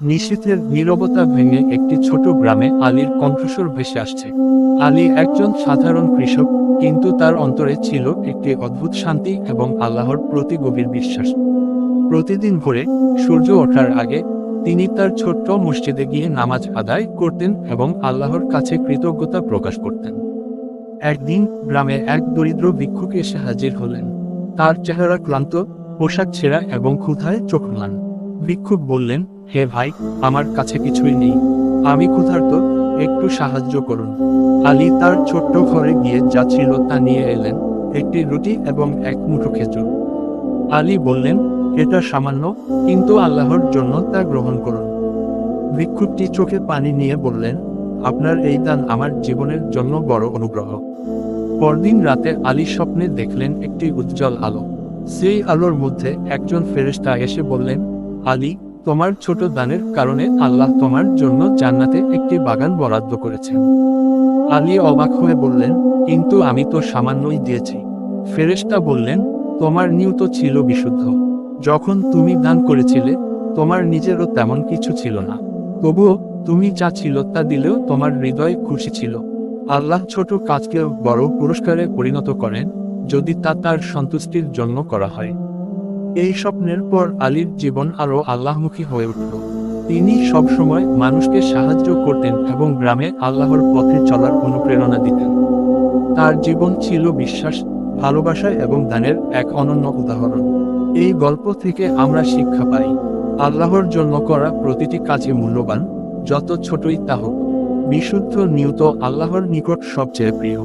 নিশীথের নীরবতা ভেঙে একটি ছোট গ্রামে আলীর কণ্ঠস্বর ভেসে আসছে। আলী একজন সাধারণ কৃষক, কিন্তু তার অন্তরে ছিল একটি অদ্ভুত শান্তি এবং আল্লাহর প্রতি গভীর বিশ্বাস। প্রতিদিন ভোরে সূর্য ওঠার আগে তিনি তার ছোট্ট মসজিদে গিয়ে নামাজ আদায় করতেন এবং আল্লাহর কাছে কৃতজ্ঞতা প্রকাশ করতেন। একদিন গ্রামে এক দরিদ্র ভিক্ষুক এসে হাজির হলেন। তার চেহারা ক্লান্ত, পোশাক ছেঁড়া এবং ক্ষুধায় চোখ ম্লান। ভিক্ষুক বললেন, হে ভাই, আমার কাছে কিছুই নেই, আমি ক্ষুধার্ত, একটু সাহায্য করুন। আলী তার ছোট্ট ঘরে গিয়ে যা ছিল তা নিয়ে এলেন, একটি রুটি এবং এক মুঠো খেজুর। আলী বললেন, এটা সামান্য, কিন্তু আল্লাহর জন্য তা গ্রহণ করুন। ভিক্ষুকটি চোখে পানি নিয়ে বললেন, আপনার এই দান আমার জীবনের জন্য বড় অনুগ্রহ। পরদিন রাতে আলী স্বপ্নে দেখলেন একটি উজ্জ্বল আলো। সেই আলোর মধ্যে একজন ফেরেশতা এসে বললেন, আলী, তোমার ছোট দানের কারণে আল্লাহ তোমার জন্য জান্নাতে একটি বাগান বরাদ্দ করেছেন। আলী অবাক হয়ে বললেন, কিন্তু আমি তো সামান্যই দিয়েছি। ফেরেশতা বললেন, তোমার নিয়ত ছিল বিশুদ্ধ। যখন তুমি দান করেছিলে, তোমার নিজেরও তেমন কিছু ছিল না। তবুও তুমি যা ছিল তা দিলেও তোমার হৃদয় খুশি ছিল। আল্লাহ ছোট কাজকেও বড় পুরস্কারে পরিণত করেন, যদি তা তার সন্তুষ্টির জন্য করা হয়। এই স্বপ্নের পর আলীর জীবন আরও আল্লাহমুখী হয়ে উঠল। তিনি সবসময় মানুষকে সাহায্য করতেন এবং গ্রামে আল্লাহর পথে চলার অনুপ্রেরণা দিতেন। তার জীবন ছিল বিশ্বাস, ভালোবাসা এবং দানের এক অনন্য উদাহরণ। এই গল্প থেকে আমরা শিক্ষা পাই, আল্লাহর জন্য করা প্রতিটি কাজই মূল্যবান, যত ছোটই তা হোক। বিশুদ্ধ নিয়ত আল্লাহর নিকট সবচেয়ে প্রিয়।